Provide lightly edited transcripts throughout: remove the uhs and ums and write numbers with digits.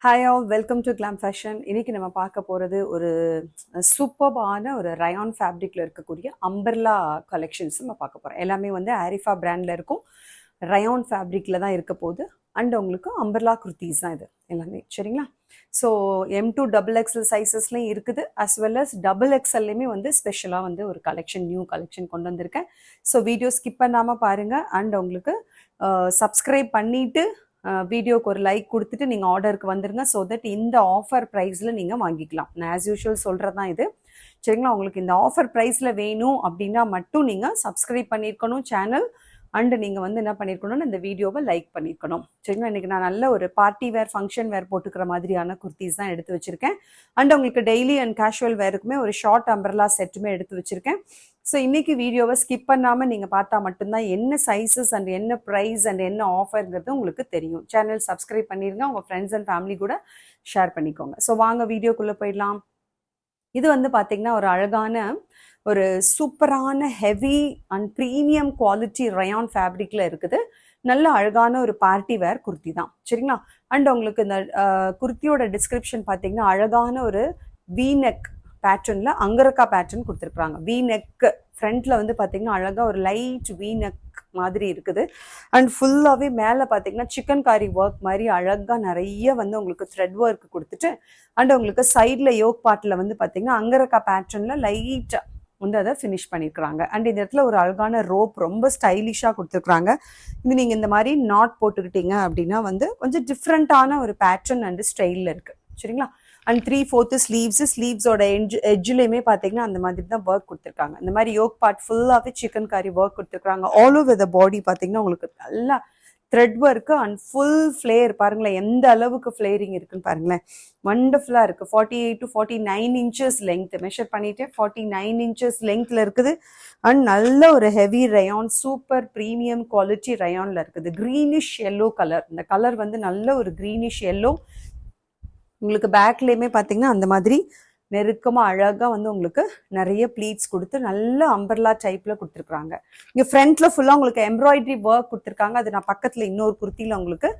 Hi all, welcome to glam fashion. இன்னைக்கு நம்ம பார்க்க போகிறது ஒரு சூப்பர்பான ஒரு ரயான் ஃபேப்ரிக்கில் இருக்கக்கூடிய அம்பர்லா கலெக்ஷன்ஸ் நம்ம பார்க்க போகிறோம். எல்லாமே வந்து ஆரிஃபா பிராண்டில் இருக்கும், ரயான் ஃபேப்ரிக்கில் தான் இருக்க போகுது. அண்ட் உங்களுக்கு அம்பர்லா குர்த்திஸ் தான் இது எல்லாமே, சரிங்களா? ஸோ M2 XXL சைஸஸ்லையும் இருக்குது, அஸ் வெல் அஸ் XXLலையுமே வந்து ஸ்பெஷலாக வந்து ஒரு கலெக்ஷன், நியூ கலெக்ஷன் கொண்டு வந்திருக்கேன். ஸோ வீடியோ ஸ்கிப் பண்ணாமல் பாருங்கள். அண்ட் உங்களுக்கு சப்ஸ்கிரைப் பண்ணிவிட்டு வீடியோக்கு ஒரு லைக் கொடுத்துட்டு நீங்கள் ஆர்டருக்கு வந்துடுங்க. ஸோ தட் இந்த ஆஃபர் ப்ரைஸில் நீங்கள் வாங்கிக்கலாம். நான் ஆஸ் யூஷுவல் சொல்கிறது தான் இது, சரிங்களா? உங்களுக்கு இந்த ஆஃபர் ப்ரைஸில் வேணும் அப்படின்னா மட்டும் நீங்கள் சப்ஸ்கிரைப் பண்ணியிருக்கணும் சேனல். அண்டு நீங்கள் வந்து என்ன பண்ணியிருக்கணும்னு இந்த வீடியோவை லைக் பண்ணியிருக்கணும், சரிங்களா? இன்றைக்கி நான் நல்ல ஒரு பார்ட்டி வேர், ஃபங்க்ஷன் வேர் போட்டுக்கிற மாதிரியான குர்த்திஸ் தான் எடுத்து வச்சுருக்கேன். அண்ட் உங்களுக்கு டெய்லி அண்ட் கேஷுவல் வேருக்குமே ஒரு ஷார்ட் அம்பர்லா செட்டுமே எடுத்து வச்சுருக்கேன். ஸோ இன்றைக்கி வீடியோவை ஸ்கிப் பண்ணாமல் நீங்கள் பார்த்தா மட்டும்தான் என்ன சைஸஸ் அண்ட் என்ன ப்ரைஸ் அண்ட் என்ன ஆஃபருங்கிறது உங்களுக்கு தெரியும். சேனல் சப்ஸ்கிரைப் பண்ணிடுங்க, உங்கள் ஃப்ரெண்ட்ஸ் அண்ட் ஃபேமிலி கூட ஷேர் பண்ணிக்கோங்க. ஸோ வாங்க வீடியோக்குள்ளே போயிடலாம். இது வந்து பார்த்திங்கன்னா ஒரு அழகான ஒரு சூப்பரான heavy and premium quality rayon ஃபேப்ரிக்கில் இருக்குது. நல்ல அழகான ஒரு பார்ட்டி வேர் குர்த்தி தான், சரிங்களா? அண்ட் உங்களுக்கு இந்த குர்த்தியோட டிஸ்கிரிப்ஷன் பார்த்தீங்கன்னா அழகான ஒரு வீநெக் பேட்டர்னில் அங்கரக்கா பேட்டர்ன் கொடுத்துருக்குறாங்க. வீநெக் ஃப்ரண்ட்டில் வந்து பார்த்தீங்கன்னா அழகாக ஒரு லைட் வீநெக் மாதிரி இருக்குது. அண்ட் ஃபுல்லாகவே மேலே பார்த்தீங்கன்னா சிக்கன் காரி ஒர்க் மாதிரி அழகாக நிறைய வந்து உங்களுக்கு த்ரெட் ஒர்க் கொடுத்துட்டு, அண்ட் உங்களுக்கு சைடில் யோக் பார்ட்டில் வந்து பார்த்தீங்கன்னா அங்கரக்கா பேட்டர்னில் லைட்டாக வந்து அதை ஃபினிஷ் பண்ணியிருக்கிறாங்க. அண்ட் இந்த இடத்துல ஒரு அழகான ரோப் ரொம்ப ஸ்டைலிஷாக கொடுத்துருக்குறாங்க. இது நீங்கள் இந்த மாதிரி நாட் போட்டுக்கிட்டீங்க அப்படின்னா வந்து கொஞ்சம் டிஃப்ரெண்ட்டான ஒரு பேட்டர்ன் அண்ட் ஸ்டைலில் இருக்குது, சரிங்களா? அண்ட் 3/4 ஸ்லீவ்ஸோட எட்ஜ்லையுமே பார்த்தீங்கன்னா அந்த மாதிரி தான் ஒர்க் கொடுத்துருக்காங்க. இந்த மாதிரி யோக் பார்ட் ஃபுல்லாகவே சிக்கன் காரி ஒர்க் கொடுத்துருக்காங்க. ஆல் ஓவர் த பாடி பார்த்தீங்கன்னா உங்களுக்கு நல்லா thread work and full Flair பாருங்களேன், எந்த அளவுக்கு ஃப்ளேரிங் இருக்குன்னு பாருங்களேன், வண்டர்ஃபுல்லாக இருக்குது. 48 to 49 இன்ச்சஸ் லெங்க் மெஷர் பண்ணிட்டு 49 இன்ச்சஸ் லெங்க்ல இருக்குது. அண்ட் நல்ல ஒரு heavy rayon, super premium quality ரயான்ல இருக்குது. க்ரீனிஷ் எல்லோ கலர், இந்த கலர் வந்து நல்ல ஒரு க்ரீனிஷ் எல்லோ. உங்களுக்கு பேக்லேயுமே பார்த்தீங்கன்னா அந்த மாதிரி நெருக்கமாக அழகாக வந்து உங்களுக்கு நிறைய ப்ளீட்ஸ் கொடுத்து நல்ல அம்பர்லா டைப்பில் கொடுத்துருக்குறாங்க. இங்கே ஃப்ரண்ட்டில் ஃபுல்லாக உங்களுக்கு எம்ப்ராய்டரி ஒர்க் கொடுத்துருக்காங்க. அது நான் பக்கத்தில் இன்னொரு குர்த்தியில் உங்களுக்கு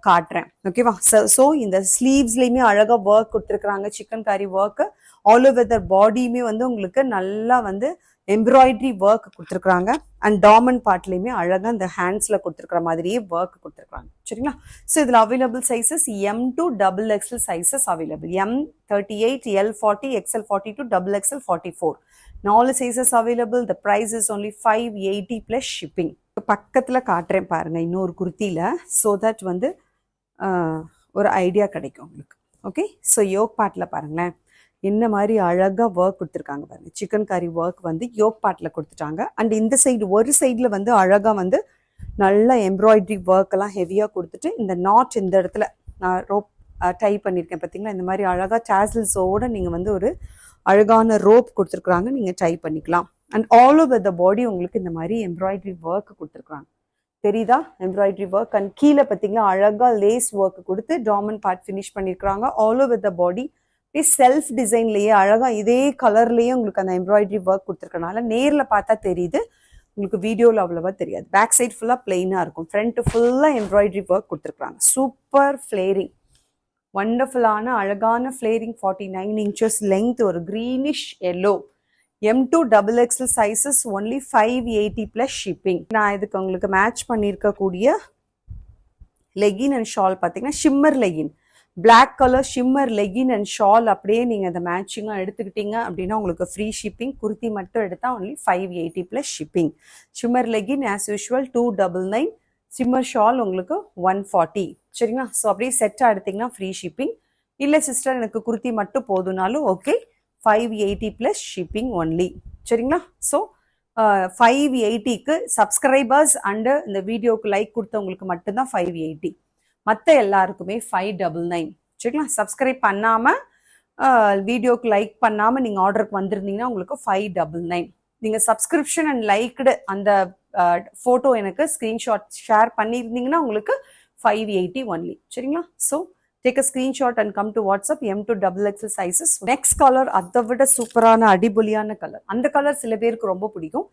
காட்டுறேன், ஓகேவா? ஸோ இந்த ஸ்லீவ்ஸ்லேயுமே அழகாக ஒர்க் கொடுத்துருக்குறாங்க, சிக்கன் காரி ஒர்க்கு. ஆல் ஓவர் த பாடியுமே வந்து உங்களுக்கு நல்லா வந்து எம்ப்ராய்டரி ஒர்க் கொடுத்துருக்குறாங்க. அண்ட் டாமன் பார்ட்லேயுமே அழகாக இந்த ஹேண்ட்ஸில் கொடுத்துருக்குற மாதிரியே ஒர்க் கொடுத்துருக்குறாங்க, சரிங்களா? ஸோ இதில் available sizes M2 XXL sizes available. M38, L40, XL40 to XXL 44 4 sizes available. The price is only 580 plus shipping. பக்கத்தில் காட்டுறேன் பாருங்கள் இன்னொரு குர்த்தியில், ஸோ தட் வந்து ஒரு ஐடியா கிடைக்கும் உங்களுக்கு. ஓகே, ஸோ யோக் பார்ட்டில் பாருங்களேன் என்ன மாதிரி அழகாக ஒர்க் கொடுத்துருக்காங்க பாருங்க. சிக்கன் கறி ஒர்க் வந்து யோக் பார்ட்டில் கொடுத்துட்டாங்க. அண்ட் இந்த சைடு ஒரு சைடில் வந்து அழகாக வந்து நல்ல எம்ப்ராய்டரி ஒர்க் எல்லாம் ஹெவியாக கொடுத்துட்டு, இந்த நாட் இந்த இடத்துல நான் ரோப் டை பண்ணியிருக்கேன் பார்த்தீங்களா, இந்த மாதிரி அழகாக டேசல்ஸோடு நீங்கள் வந்து ஒரு அழகான ரோப் கொடுத்துருக்குறாங்க, நீங்கள் டை பண்ணிக்கலாம். அண்ட் ஆல் ஓவர் த பாடி உங்களுக்கு இந்த மாதிரி எம்ப்ராய்டரி ஒர்க் கொடுத்துருக்குறாங்க, தெரியுதா? Embroidery work. அண்ட் கீழே பார்த்தீங்கன்னா அழகாக லேஸ் ஒர்க் கொடுத்து டாமன் பார்ட் ஃபினிஷ் பண்ணியிருக்கிறாங்க. All over the body self டிசைன்லேயே அழகாக இதே கலர்லேயே உங்களுக்கு அந்த எம்ப்ராய்டரி ஒர்க் கொடுத்துருக்கனால நேரில் பார்த்தா தெரியுது, உங்களுக்கு வீடியோவில் அவ்வளோவா தெரியாது. பேக் சைட் ஃபுல்லாக பிளெயினாக இருக்கும், ஃப்ரண்ட் ஃபுல்லாக எம்ப்ராய்டரி ஒர்க் கொடுத்துருக்குறாங்க. சூப்பர் ஃப்ளேரிங், வண்டர்ஃபுல்லான அழகான ஃப்ளேரிங். 49 இன்ச்சஸ் லெங்த், ஒரு greenish yellow. M2 XXL sizes only 580 plus shipping. நான் இதுக்கு உங்களுக்கு மேட்ச் பண்ணியிருக்கக்கூடிய லெகின் அண்ட் ஷால் பார்த்தீங்கன்னா shimmer legging, black colour shimmer legging and shawl. அப்படியே நீங்கள் அந்த மேட்சிங்காக எடுத்துக்கிட்டீங்க அப்படின்னா உங்களுக்கு ஃப்ரீ ஷிப்பிங். குர்த்தி மட்டும் எடுத்தால் only 580 plus shipping. Shimmer legging as usual 299, shimmer shawl உங்களுக்கு 140, சரிங்களா? ஸோ அப்படியே செட்டாக எடுத்திங்கன்னா ஃப்ரீ ஷிப்பிங். இல்லை சிஸ்டர் எனக்கு குர்த்தி மட்டும் போதுனாலும் ஓகே, 580 ப்ளஸ் ஷிப்பிங் ஒன்லி, சரிங்களா? ஸோ 580க்கு சப்ஸ்கிரைபர்ஸ் அண்டு இந்த வீடியோவுக்கு லைக் கொடுத்தவங்களுக்கு மட்டும்தான் 580, மற்ற எல்லாருக்குமே 599, சரிங்களா? சப்ஸ்கிரைப் பண்ணாமல் வீடியோக்கு லைக் பண்ணாமல் நீங்கள் ஆர்டருக்கு வந்திருந்தீங்கன்னா உங்களுக்கு 599. நீங்கள் சப்ஸ்கிரிப்ஷன் அண்ட் லைக்டு அந்த ஃபோட்டோ எனக்கு ஸ்க்ரீன்ஷாட் ஷேர் பண்ணியிருந்தீங்கன்னா உங்களுக்கு 580 ஒன்லி, சரிங்களா? So take a screenshot and come to WhatsApp. M2 XXL sizes. Next colour அதை விட சூப்பரான அடிபொலியான கலர். அந்த கலர் சில பேருக்கு ரொம்ப பிடிக்கும்,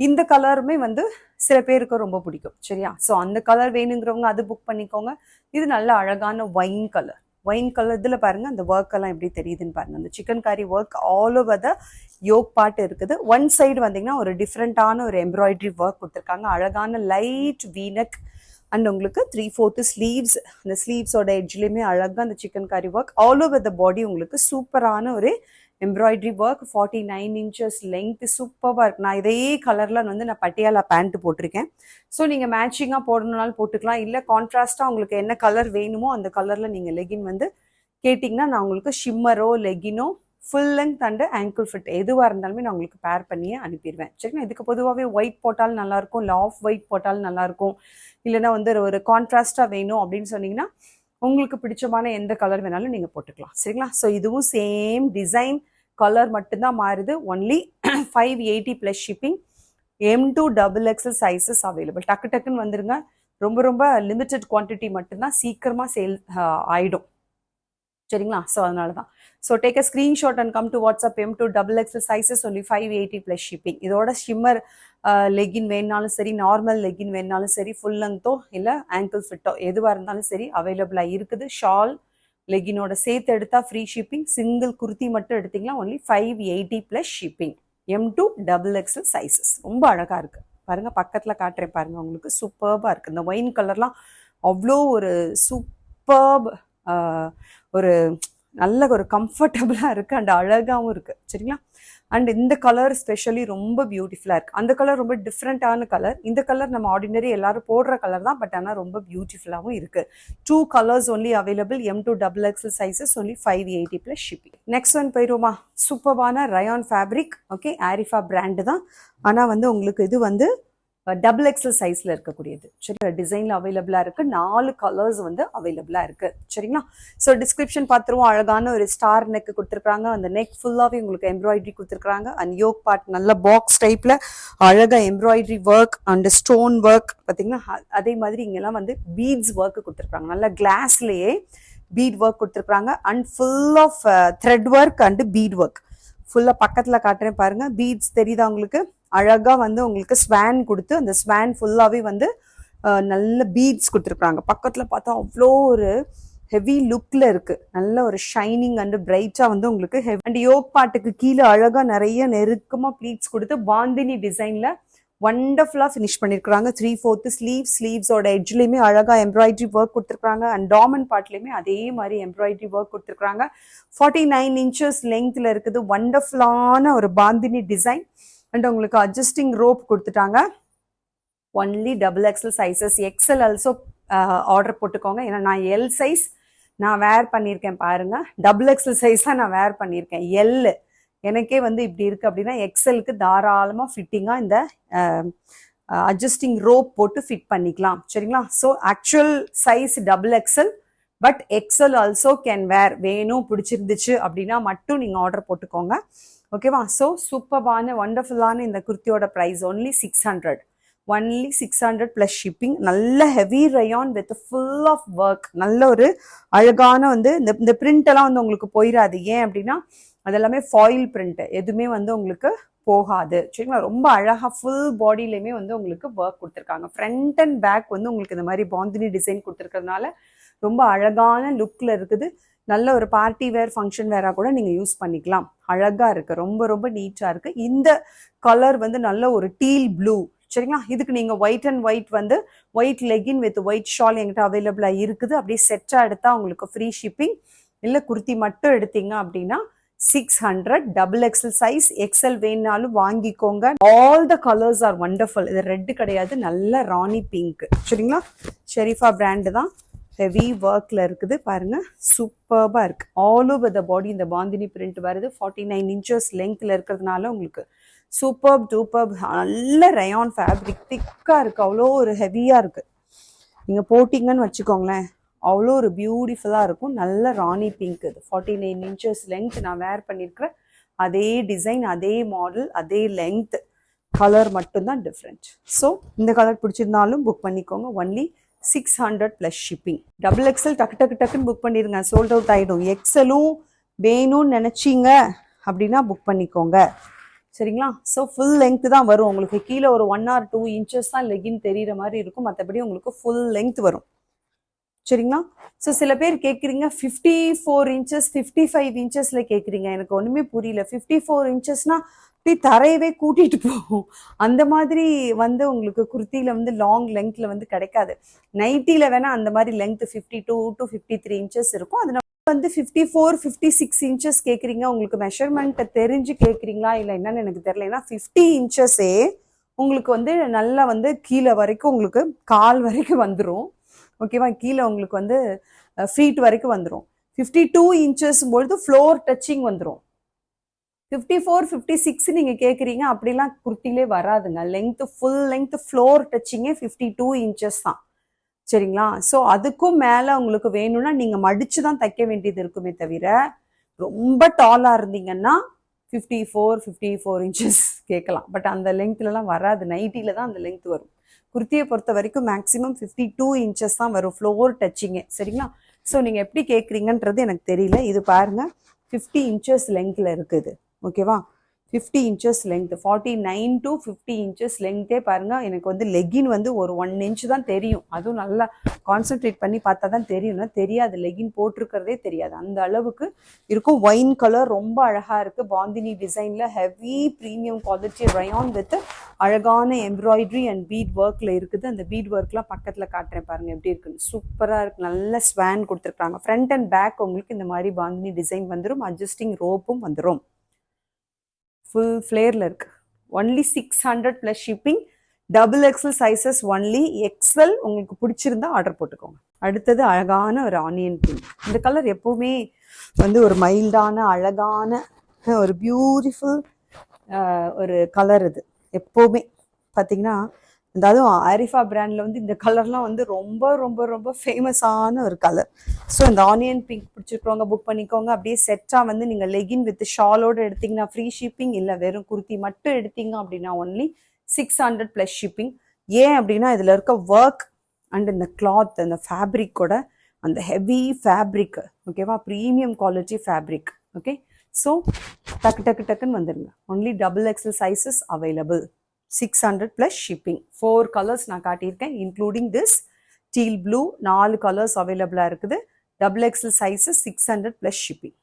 இந்த கலருமே வந்து சில பேருக்கு ரொம்ப பிடிக்கும், சரியா? ஸோ அந்த கலர் வேணுங்கிறவங்க அது புக் பண்ணிக்கோங்க. இது நல்ல அழகான ஒயின் கலர், ஒயின் கலர் இதில் பாருங்கள் அந்த ஒர்க் எல்லாம் எப்படி தெரியுதுன்னு பாருங்கள். அந்த chikankari work all over the yoke part இருக்குது. ஒன் சைடு வந்தீங்கன்னா ஒரு டிஃப்ரெண்ட்டான ஒரு எம்ப்ராய்டரி ஒர்க் கொடுத்துருக்காங்க. அழகான லைட் வீனக் அண்ட் உங்களுக்கு 3/4 ஸ்லீவ்ஸ். அந்த ஸ்லீவ்ஸோட எட்ஜ்லேயுமே அழகாக அந்த chikankari work all over the பாடி உங்களுக்கு சூப்பரான ஒரு எம்ப்ராய்டரி ஒர்க். 49 inches லென்த் சூப்பராக இருக்கு. நான் இதே கலரில் வந்து நான் பட்டியாலா பேண்ட் போட்டிருக்கேன். ஸோ நீங்கள் மேட்சிங்காக போடணுனாலும் போட்டுக்கலாம், இல்லை கான்ட்ராஸ்டாக உங்களுக்கு என்ன கலர் வேணுமோ அந்த கலரில் நீங்கள் லெகின் வந்து கேட்டிங்கன்னா நான் உங்களுக்கு ஷிம்மரோ லெகினோ full length and ankle fit எதுவாக இருந்தாலுமே நான் உங்களுக்கு பேர் பண்ணியே அனுப்பிடுவேன். சரிங்களா? இதுக்கு பொதுவாகவே ஒயிட் போட்டாலும் நல்லாயிருக்கும், இல்லை ஆஃப் ஒயிட் போட்டாலும் நல்லாயிருக்கும், இல்லைன்னா வந்து ஒரு கான்ட்ராஸ்டாக வேணும் அப்படின்னு சொன்னீங்கன்னா உங்களுக்கு பிடிச்சமான எந்த கலர் வேணாலும் நீங்கள் போட்டுக்கலாம். சரிங்களா? ஸோ இதுவும் சேம் டிசைன், கலர் மட்டும்தான் மாறுது. Only 580 plus shipping. M2 XXL sizes available. டக்கு டக்குன்னு வந்துருங்க. ரொம்ப ரொம்ப லிமிட்டட் குவான்டிட்டி மட்டும்தான், சீக்கிரமாக சேல் ஆகிடும். சரிங்களா? ஸோ அதனால தான். So take a screenshot and come to WhatsApp. M2 XXL sizes only 580 plus shipping. இதோட ஷிம்மர் லெகின் வேணாலும் சரி, நார்மல் லெகின் வேணாலும் சரி, ஃபுல் லெங்த்தோ இல்லை ஆங்கிள் ஃபிட்டோ எதுவாக இருந்தாலும் சரி அவைலபிளாக இருக்குது. ஷால் லெகினோட சேர்த்து எடுத்தால் ஃப்ரீ ஷிப்பிங். சிங்கிள் குர்த்தி மட்டும் எடுத்திங்கன்னா only 580 plus shipping. M2 XXL sizes ரொம்ப அழகாக இருக்குது பாருங்கள். பக்கத்தில் காட்டுறேன் பாருங்கள், உங்களுக்கு சூப்பர்பாக இருக்குது. இந்த ஒயின் கலர்லாம் அவ்வளோ ஒரு சூப்பர்ப், ஒரு நல்ல ஒரு கம்ஃபர்டபுளாக இருக்குது அண்ட் அழகாகவும் இருக்குது. சரிங்களா? அண்ட் இந்த கலர் ஸ்பெஷலி ரொம்ப பியூட்டிஃபுல்லாக இருக்குது. அந்த கலர் ரொம்ப டிஃப்ரெண்ட்டான கலர். இந்த கலர் நம்ம ஆர்டினரி எல்லாரும் போடுற கலர் தான், பட் ஆனால் ரொம்ப பியூட்டிஃபுல்லாகவும் இருக்குது. 2 colours only available. M2 XXL sizes only 580 plus shipping. Next one போயிடுவோமா? சூப்பர்பான rayon fabric. Okay, Arifa brand தான், ஆனால் வந்து உங்களுக்கு இது வந்து XXL சைஸில் இருக்கக்கூடியது. சரி, டிசைனில் அவைலபிளாக இருக்குது. 4 கலர்ஸ் வந்து அவைலபிளாக இருக்குது. சரிங்களா? ஸோ டிஸ்கிரிப்ஷன் பார்த்துருவோம். அழகான ஒரு ஸ்டார் நெக் கொடுத்துருக்காங்க. அந்த நெக் ஃபுல்லாகவே உங்களுக்கு எம்ப்ராய்டரி கொடுத்துருக்காங்க. அண்ட் யோக் பார்ட் நல்ல பாக்ஸ் டைப்பில் அழகாக embroidery work and stone work பார்த்தீங்கன்னா, அதே மாதிரி இங்கெல்லாம் வந்து பீட்ஸ் ஒர்க்கு கொடுத்துருக்காங்க. நல்ல கிளாஸ்லேயே பீட் ஒர்க் கொடுத்துருக்காங்க. And full of thread work and bead work. ஃபுல்லாக பக்கத்தில் காட்டுறேன் பாருங்கள். பீட்ஸ் தெரியுதா உங்களுக்கு? அழகாக வந்து உங்களுக்கு ஸ்வான் கொடுத்து அந்த ஸ்வான் ஃபுல்லாகவே வந்து நல்ல பீட்ஸ் கொடுத்துருக்குறாங்க. பக்கத்தில் பார்த்தா அவ்வளோ ஒரு ஹெவி லுக்கில் இருக்குது. நல்ல ஒரு ஷைனிங் அண்டு பிரைட்டாக வந்து உங்களுக்கு ஹெவி. அண்ட் யோக் பாட்டுக்கு கீழே அழகாக நிறைய நெருக்கமாக ப்ளீட்ஸ் கொடுத்து பாந்தினி டிசைனில் வண்டர்ஃபுல்லாக ஃபினிஷ் பண்ணியிருக்கிறாங்க. 3/4 ஸ்லீவ்ஸோட எட்ஜ்லேயுமே அழகாக எம்ப்ராய்டரி ஒர்க் கொடுத்துருக்காங்க. அண்ட் டாமன் பார்ட்லேயுமே அதே மாதிரி எம்ப்ராய்டரி ஒர்க் கொடுத்துருக்காங்க. 49 inches லெங்க்த்தில் இருக்குது. வண்டர்ஃபுல்லான ஒரு பாந்தினி டிசைன். அண்ட் உங்களுக்கு அட்ஜஸ்டிங் ரோப் கொடுத்துட்டாங்க. Only XXL sizes. XL also order போட்டுக்கோங்க. ஏன்னா நான் எல் சைஸ் நான் வேர் பண்ணியிருக்கேன் பாருங்கள். XXL சைஸாக நான் வேர் பண்ணியிருக்கேன். எல் எனக்கே வந்து இப்படி இருக்குது அப்படின்னா எக்ஸலுக்கு தாராளமாக ஃபிட்டிங்காக இந்த அட்ஜஸ்டிங் ரோப் போட்டு ஃபிட் பண்ணிக்கலாம். சரிங்களா? So actual size XXL, but XL also can wear. வேணும் பிடிச்சிருந்துச்சு அப்படின்னா மட்டும் நீங்கள் ஆர்டர் போட்டுக்கோங்க. ஓகேவா? ஸோ சூப்பர்பான வண்டர்ஃபுல்லான இந்த குர்த்தியோட price only 600. Only 600 plus shipping. நல்ல heavy rayon with full of work. நல்ல ஒரு அழகான வந்து இந்த பிரிண்டெல்லாம் வந்து உங்களுக்கு போயிடாது. ஏன் அப்படின்னா அதெல்லாமே ஃபாயில் பிரிண்ட், எதுவுமே வந்து உங்களுக்கு போகாது. சரிங்களா? ரொம்ப அழகாக ஃபுல் பாடியிலையுமே வந்து உங்களுக்கு ஒர்க் கொடுத்துருக்காங்க. ஃப்ரண்ட் அண்ட் பேக் வந்து உங்களுக்கு இந்த மாதிரி பாந்தினி டிசைன் கொடுத்துருக்கிறதுனால ரொம்ப அழகான லுக்கில் இருக்குது. நல்ல ஒரு பார்ட்டி வேர், ஃபங்க்ஷன் வேராக கூட நீங்கள் யூஸ் பண்ணிக்கலாம். அழகாக இருக்குது. ரொம்ப ரொம்ப நீட்டாக இருக்குது. இந்த கலர் வந்து நல்ல ஒரு டீல் ப்ளூ. சரிங்களா? இதுக்கு நீங்கள் ஒயிட் அண்ட் ஒயிட் வந்து white legging with white shawl என்கிட்ட அவைலபிளாக இருக்குது. அப்படியே செட்டாக எடுத்தால் உங்களுக்கு ஃப்ரீ ஷிப்பிங். இல்லை குர்த்தி மட்டும் எடுத்தீங்க அப்படின்னா 600. XXL size. எக்ஸல் வேணாலும் வாங்கிக்கோங்க. All the colours R wonderful. இது ரெட்டு கிடையாது, நல்ல ராணி பிங்க். சரிங்களா? ஷெரீஃபா பிராண்டு தான். ஹெவி ஒர்க்கில் இருக்குது பாருங்கள். சூப்பர்பாக இருக்குது. ஆல் ஓவர் த பாடி இந்த பாந்தினி பிரிண்ட் வருது. 49 inches லெங்க்த்தில் இருக்கிறதுனால உங்களுக்கு சூப்பர்ப் டூப்பர்ப் நல்ல ரயான் ஃபேப்ரிக். திக்காக இருக்குது. அவ்வளோ ஒரு ஹெவியாக இருக்குது. நீங்கள் போட்டிங்கன்னு வச்சுக்கோங்களேன், அவ்வளோ ஒரு பியூட்டிஃபுல்லாக இருக்கும். நல்ல ராணி பிங்க். இது 49 inches லெங்க். நான் வேர் பண்ணியிருக்கிறேன். அதே டிசைன், அதே மாடல், அதே லெங்க். கலர் மட்டும்தான் டிஃப்ரெண்ட். ஸோ இந்த கலர் பிடிச்சிருந்தாலும் புக் பண்ணிக்கோங்க. Only 600 plus shipping. XXL டக்குன்னு புக் பண்ணிடுங்க, சோல்ட் அவுட் ஆகிடும். எக்ஸலும் வேணும்னு நினச்சிங்க அப்படின்னா புக் பண்ணிக்கோங்க. சரிங்களா? ஸோ ஃபுல் லெங்க் தான் வரும் உங்களுக்கு. கீழே ஒரு 1 or 2 inches தான் லெகின் தெரிகிற மாதிரி இருக்கும். மற்றபடி உங்களுக்கு ஃபுல் லெங்க் வரும். சரிங்களா? ஸோ சில பேர் கேட்குறீங்க 54 இன்ச்சஸ் 55 இன்ச்சஸ்ல கேட்குறீங்க. எனக்கு ஒன்றுமே புரியல. 54 இன்ச்சஸ்னா அப்படி தரையவே கூட்டிட்டு போகும். அந்த மாதிரி வந்து உங்களுக்கு குர்த்தியில வந்து லாங் லெங்க்ல வந்து கிடைக்காது. நைட்டில வேணா அந்த மாதிரி லெங்க் 52 டு 53 இன்ச்சஸ் இருக்கும். அது வந்து 54 56 இன்ச்சஸ் கேட்குறீங்க. உங்களுக்கு மெஷர்மெண்ட் தெரிஞ்சு கேட்குறீங்களா இல்லை என்னன்னு எனக்கு தெரியல. ஏன்னா 50 இன்ச்சஸே உங்களுக்கு வந்து நல்லா வந்து கீழே வரைக்கும் உங்களுக்கு கால் வரைக்கும் வந்துடும். ஓகேவா? கீழே உங்களுக்கு வந்து ஃபீட் வரைக்கும் வந்துடும். 52 இன்ச்சஸ் பொழுது ஃப்ளோர் டச்சிங் வந்துடும். 54 56 நீங்க கேட்குறீங்க, அப்படிலாம் குர்த்திலே வராதுங்க. லெங்க் ஃபுல் லெங்க் ஃப்ளோர் டச்சிங்கே 52 இன்ச்சஸ் தான். சரிங்களா? ஸோ அதுக்கும் மேலே உங்களுக்கு வேணும்னா நீங்கள் மடிச்சு தான் தைக்க வேண்டியது இருக்குமே தவிர, ரொம்ப டாலாக இருந்தீங்கன்னா 54 இன்ச்சஸ் கேட்கலாம். பட் அந்த லெங்க்லலாம் வராது. நைட்டியில் தான் அந்த லெங்க் வரும். குர்த்தியை பொறுத்த வரைக்கும் மேக்ஸிமம் 52 இன்ச்சஸ் தான் வரும் ஃப்ளோர் டச்சிங்கே. சரிங்களா? ஸோ நீங்கள் எப்படி கேட்குறீங்கன்றது எனக்கு தெரியல. இது பாருங்க 50 இன்ச்சஸ் லெங்க்ல இருக்குது. ஓகேவா? 50 இன்ச்சஸ் லெங்க் 49 டு 50 இன்ச்சஸ் லெங்க்தே பாருங்க. எனக்கு வந்து லெகின் வந்து ஒரு 1 இன்ச் தான் தெரியும். அதுவும் நல்லா கான்சென்ட்ரேட் பண்ணி பார்த்தா தான் தெரியும்னா தெரியாது. லெகின் போட்டிருக்கிறதே தெரியாது. அந்த அளவுக்கு இருக்கும். ஒயின் கலர் ரொம்ப அழகா இருக்கு. பாந்தினி டிசைன்ல heavy premium quality rayon with அழகான எம்ப்ராய்டரி அண்ட் பீட் ஒர்க்ல இருக்குது. அந்த பீட் ஒர்க்லாம் பக்கத்தில் காட்டுறேன் பாருங்க எப்படி இருக்குன்னு. சூப்பராக இருக்கு. நல்ல ஸ்வான் கொடுத்துருக்காங்க. ஃப்ரண்ட் அண்ட் பேக் உங்களுக்கு இந்த மாதிரி பாந்தினி டிசைன் வந்துடும். அட்ஜஸ்டிங் ரோப்பும் வந்துடும். ஃபுல் ஃப்ளேரில் இருக்கு. Only 600 plus shipping. Double XL sizes only. XL உங்களுக்கு பிடிச்சிருந்தா ஆர்டர் போட்டுக்கோங்க. அடுத்தது அழகான ஒரு ஆனியன் பிங்க். இந்த கலர் எப்பவுமே வந்து ஒரு மைல்டான அழகான ஒரு பியூட்டிஃபுல் ஒரு கலர். இது எப்போவுமே பார்த்தீங்கன்னா, அதாவது ஆரிஃபா பிராண்டில் வந்து இந்த கலர்லாம் வந்து ரொம்ப ரொம்ப ரொம்ப ஃபேமஸான ஒரு கலர். ஸோ இந்த ஆனியன் பிங்க் பிடிச்சிருக்கவங்க புக் பண்ணிக்கோங்க. அப்படியே செட்டாக வந்து நீங்கள் லெகின் வித் ஷாலோடு எடுத்தீங்கன்னா ஃப்ரீ ஷிப்பிங். இல்லை வெறும் குர்த்தி மட்டும் எடுத்தீங்க அப்படின்னா ஒன்லி 600 ப்ளஸ் ஷிப்பிங். ஏன் அப்படின்னா இதில் இருக்க ஒர்க் அண்ட் இந்த கிளாத் அந்த ஃபேப்ரிக்கோட அந்த ஹெவி ஃபேப்ரிக். ஓகேவா? Premium quality fabric. Okay. So டக்கு டக்கு டக்குன்னு வந்துடுங்க. Only double XL sizes available. 600 plus shipping. 4 colours நான் காட்டியிருக்கேன் including this teal blue. 4 colours அவைலபிளாக இருக்குது. Double XL sizes 600 plus shipping.